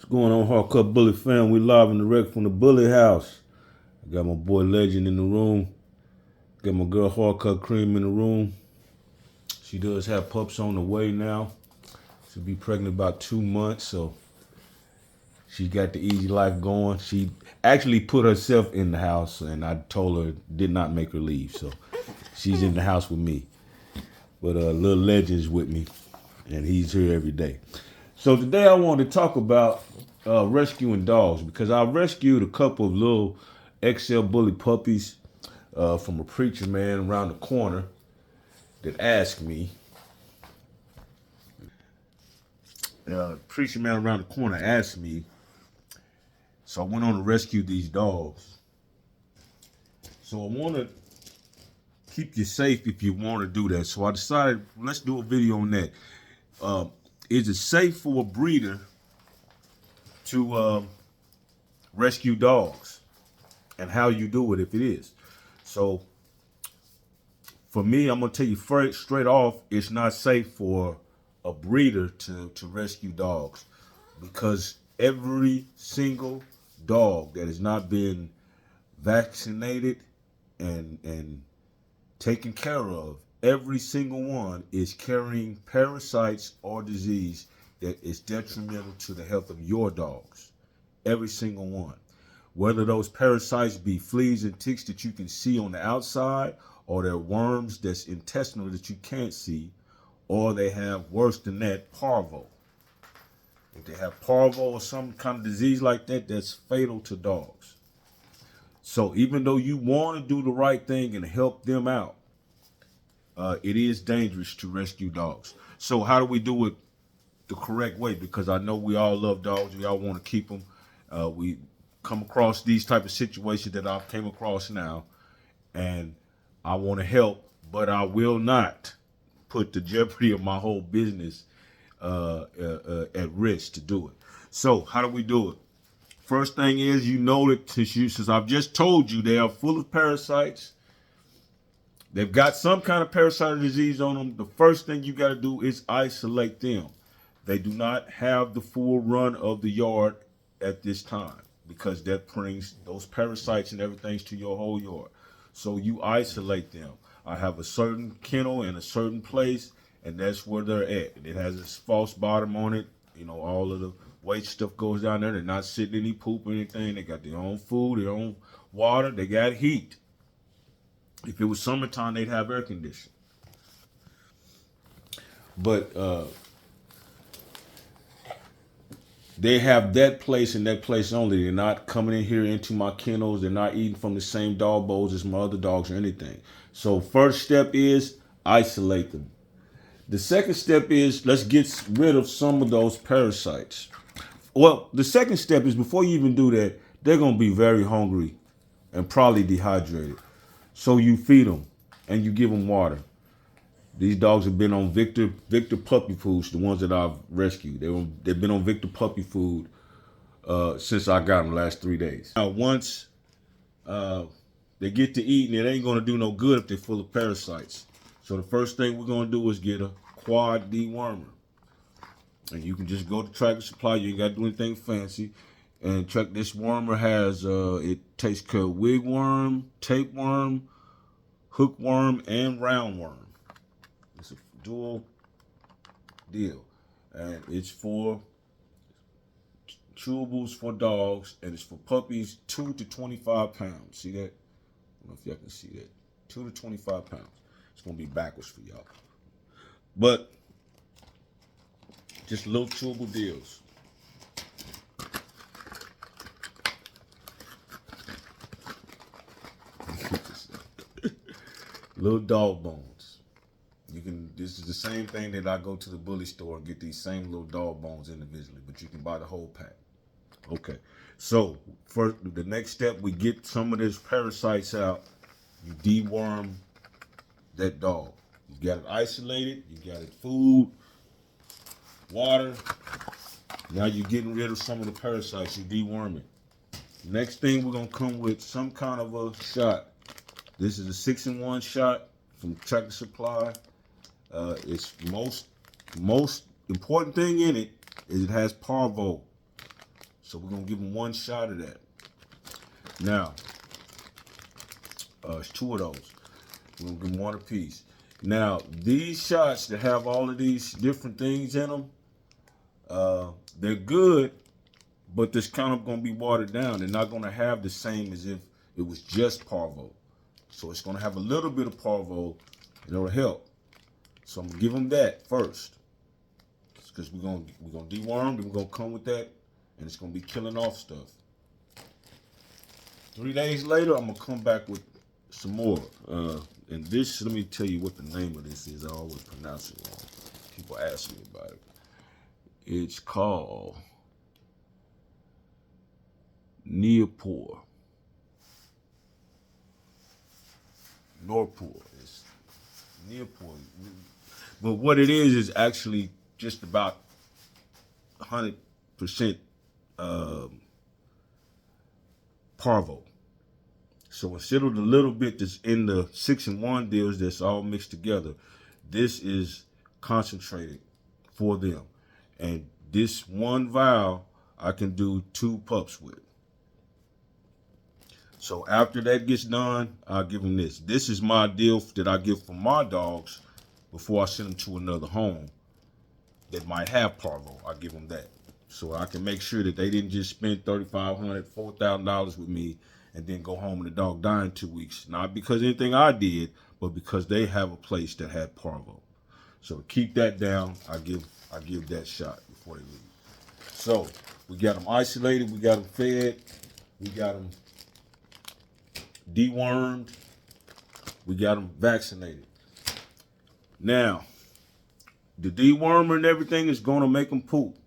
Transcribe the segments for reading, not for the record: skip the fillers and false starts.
What's going on, Hardcore Bully fam? We live and direct from the Bully House. I got my boy Legend in the room. Got my girl Hardcore Cream in the room. She does have pups on the way now. She'll be pregnant about 2 months, so she got the easy life going. She actually put herself in the house, and I told her did not make her leave, so she's in the house with me. But little Legend's with me, and he's here every day. So today I wanted to talk about rescuing dogs because I rescued a couple of little XL bully puppies from a preacher man around the corner that asked me. Preacher man around the corner asked me, so I went on to rescue these dogs. So I want to keep you safe if you want to do that. So I decided let's do a video on that. Is it safe for a breeder to rescue dogs, and how you do it if it is? So for me, I'm gonna tell you first, straight off, it's not safe for a breeder to rescue dogs, because every single dog that has not been vaccinated and taken care of, every single one is carrying parasites or disease that is detrimental to the health of your dogs. Every single one. Whether those parasites be fleas and ticks that you can see on the outside, or they're worms that's intestinal that you can't see, or they have, worse than that, parvo. If they have parvo or some kind of disease like that, that's fatal to dogs. So even though you want to do the right thing and help them out, it is dangerous to rescue dogs. So how do we do it the correct way? Because I know we all love dogs. We all want to keep them. We come across these type of situations that I've came across now, and I want to help, but I will not put the jeopardy of my whole business at risk to do it. So how do we do it? First thing is, you know that since I've just told you they are full of parasites, they've got some kind of parasitic disease on them. The first thing you got to do is isolate them. They do not have the full run of the yard at this time, because that brings those parasites and everything to your whole yard. So you isolate them. I have a certain kennel in a certain place, and that's where they're at. It has a false bottom on it. You know, all of the waste stuff goes down there. They're not sitting any poop or anything. They got their own food, their own water. They got heat. If it was summertime, they'd have air conditioning. But they have that place and that place only. They're not coming in here into my kennels. They're not eating from the same dog bowls as my other dogs or anything. So first step is isolate them. The second step is let's get rid of some of those parasites. Well, the second step is, before you even do that, they're going to be very hungry and probably dehydrated. So you feed them and you give them water. These dogs have been on Victor puppy foods, the ones that I've rescued. They've been on Victor puppy food since I got them the last 3 days. Now, once they get to eating, it ain't going to do no good if they're full of parasites. So the first thing we're going to do is get a quad dewormer. And you can just go to Tractor Supply. You ain't got to do anything fancy. And this wormer has, it takes care of wigworm, tapeworm, hookworm, and roundworm. It's a dual deal. And it's for chewables for dogs, and it's for puppies 2 to 25 pounds. See that? I don't know if y'all can see that. 2 to 25 pounds. It's going to be backwards for y'all. But just little chewable deals. Little dog bones. This is the same thing that I go to the bully store and get these same little dog bones individually, but you can buy the whole pack. Okay. So first, the next step, we get some of these parasites out. You deworm that dog. You got it isolated. You got it food, water. Now you're getting rid of some of the parasites. You deworm it. Next thing, we're going to come with some kind of a shot. This is a 6-in-1 shot from Tractor Supply. It's most important thing in it is it has parvo. So we're gonna give them one shot of that. Now, it's 2 of those. We're gonna give them 1 apiece. Now, these shots that have all of these different things in them, they're good, but this kind of gonna be watered down. They're not gonna have the same as if it was just parvo. So it's gonna have a little bit of parvo, and it'll help. So I'm gonna give them that first, because we're gonna deworm, and we're gonna come with that, and it's gonna be killing off stuff. 3 days later, I'm gonna come back with some more. And this, let me tell you what the name of this is. I always pronounce it wrong. People ask me about it. It's called Neopor. Norpor. It's Neopor. But what it is actually just about 100% parvo. So instead of the little bit that's in the 6-in-1 deals that's all mixed together, this is concentrated for them. And this one vial I can do 2 pups with. So after that gets done, I'll give them this. This is my deal that I give for my dogs before I send them to another home that might have parvo. I give them that. So I can make sure that they didn't just spend $3,500, $4,000 with me and then go home and the dog die in 2 weeks. Not because of anything I did, but because they have a place that had parvo. So to keep that down, I give that shot before they leave. So we got them isolated, we got them fed, we got them dewormed, we got them vaccinated. Now, the dewormer and everything is going to make them poop.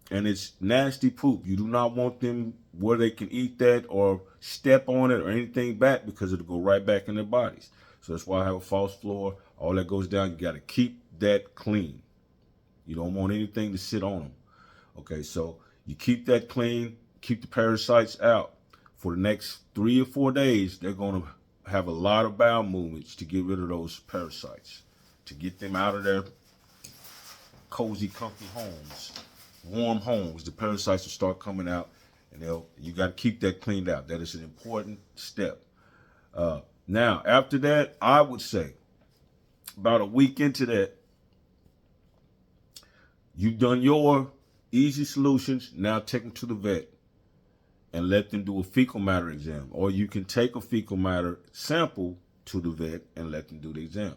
And it's nasty poop. You do not want them where they can eat that or step on it or anything back, because it'll go right back in their bodies. So that's why I have a false floor. All that goes down. You got to keep that clean. You don't want anything to sit on them. Okay, so you keep that clean, keep the parasites out. For the next 3 or 4 days, they're going to have a lot of bowel movements to get rid of those parasites, to get them out of their cozy, comfy homes. Warm homes. The parasites will start coming out, and you got to keep that cleaned out. That is an important step. Now, after that, I would say about a week into that, you've done your easy solutions. Now take them to the vet and let them do a fecal matter exam, or you can take a fecal matter sample to the vet and let them do the exam,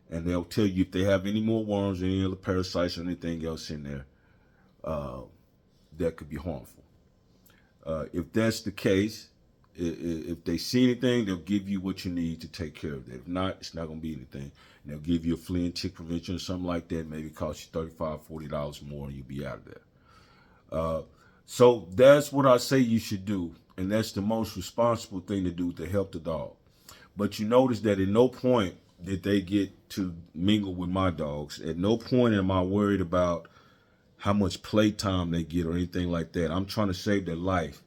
and they'll tell you if they have any more worms, any other parasites, or anything else in there that could be harmful. If that's the case, if they see anything, they'll give you what you need to take care of it. If not, it's not going to be anything. And they'll give you a flea and tick prevention or something like that. Maybe cost you $35, $40 more, and you'll be out of there. So that's what I say you should do, and that's the most responsible thing to do to help the dog. But you notice that at no point did they get to mingle with my dogs. At no point am I worried about how much playtime they get or anything like that. I'm trying to save their life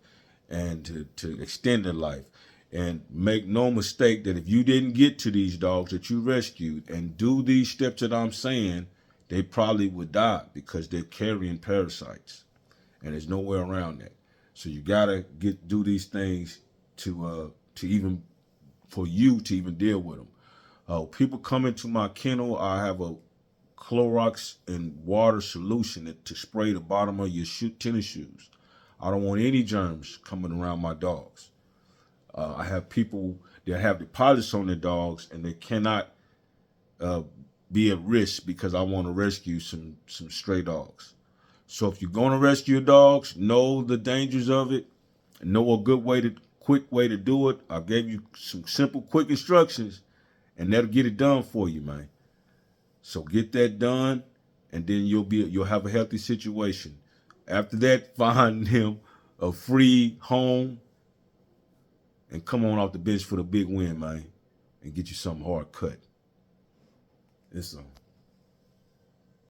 and to extend their life. And make no mistake that if you didn't get to these dogs that you rescued and do these steps that I'm saying, they probably would die because they're carrying parasites. And there's nowhere around that. So you gotta do these things to even, for you to even deal with them. People come into my kennel, I have a Clorox and water solution to spray the bottom of your tennis shoes. I don't want any germs coming around my dogs. I have people that have deposits on their dogs and they cannot be at risk because I want to rescue some stray dogs. So if you're going to rescue your dogs, know the dangers of it, know a quick way to do it. I gave you some simple, quick instructions, and that'll get it done for you, man. So get that done, and then you'll have a healthy situation. After that, find him a free home and come on off the bench for the big win, man, and get you something hard cut. It's